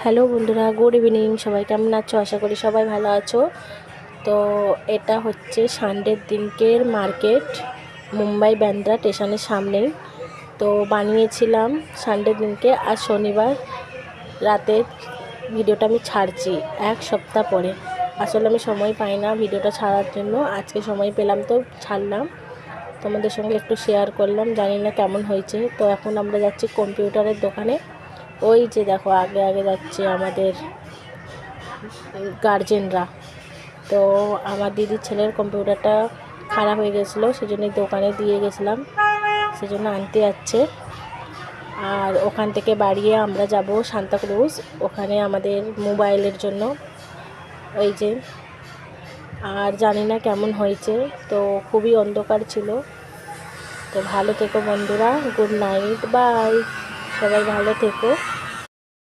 Hello বন্ধুরা, good evening. সবাই কেমন আছো? আশা করি সবাই ভালো আছো। তো এটা হচ্ছে সানডের দিনকের মার্কেট, মুম্বাই ব্যান্দ্রা স্টেশনের সামনেই। তো বানিয়েছিলাম সানডের দিনকে, আর শনিবার রাতে ভিডিওটা আমি ছাড়ছি 1 সপ্তাহ পরে। আসলে আমি সময় পাই না ভিডিওটা ছাড়ার জন্য, আজকে সময় পেলাম তো ছাড়লাম, তোমাদের সঙ্গে একটু শেয়ার করলাম। জানি না কেমন হয়েছে। তো এখন আমরা যাচ্ছি কম্পিউটারের দোকানে। ওই যে দেখো আগে আগে যাচ্ছে আমাদের গার্জেনরা। তো আমার দিদির ছেলের কম্পিউটারটা খারাপ হয়ে গেছিলো, সেজন্য দোকানে দিয়ে গেছিলাম, সেজন্য আনতে যাচ্ছে। আর ওখান থেকে বাড়িয়ে আমরা যাব সান্তাক্রুজ, ওখানে আমাদের মোবাইলের জন্য। ওই যে, আর জানি না কেমন হয়েছে, তো খুবই অন্ধকার ছিল। তো ভালো থেকো বন্ধুরা, গুড নাইট, বাই। সবাই ভালো থেকো।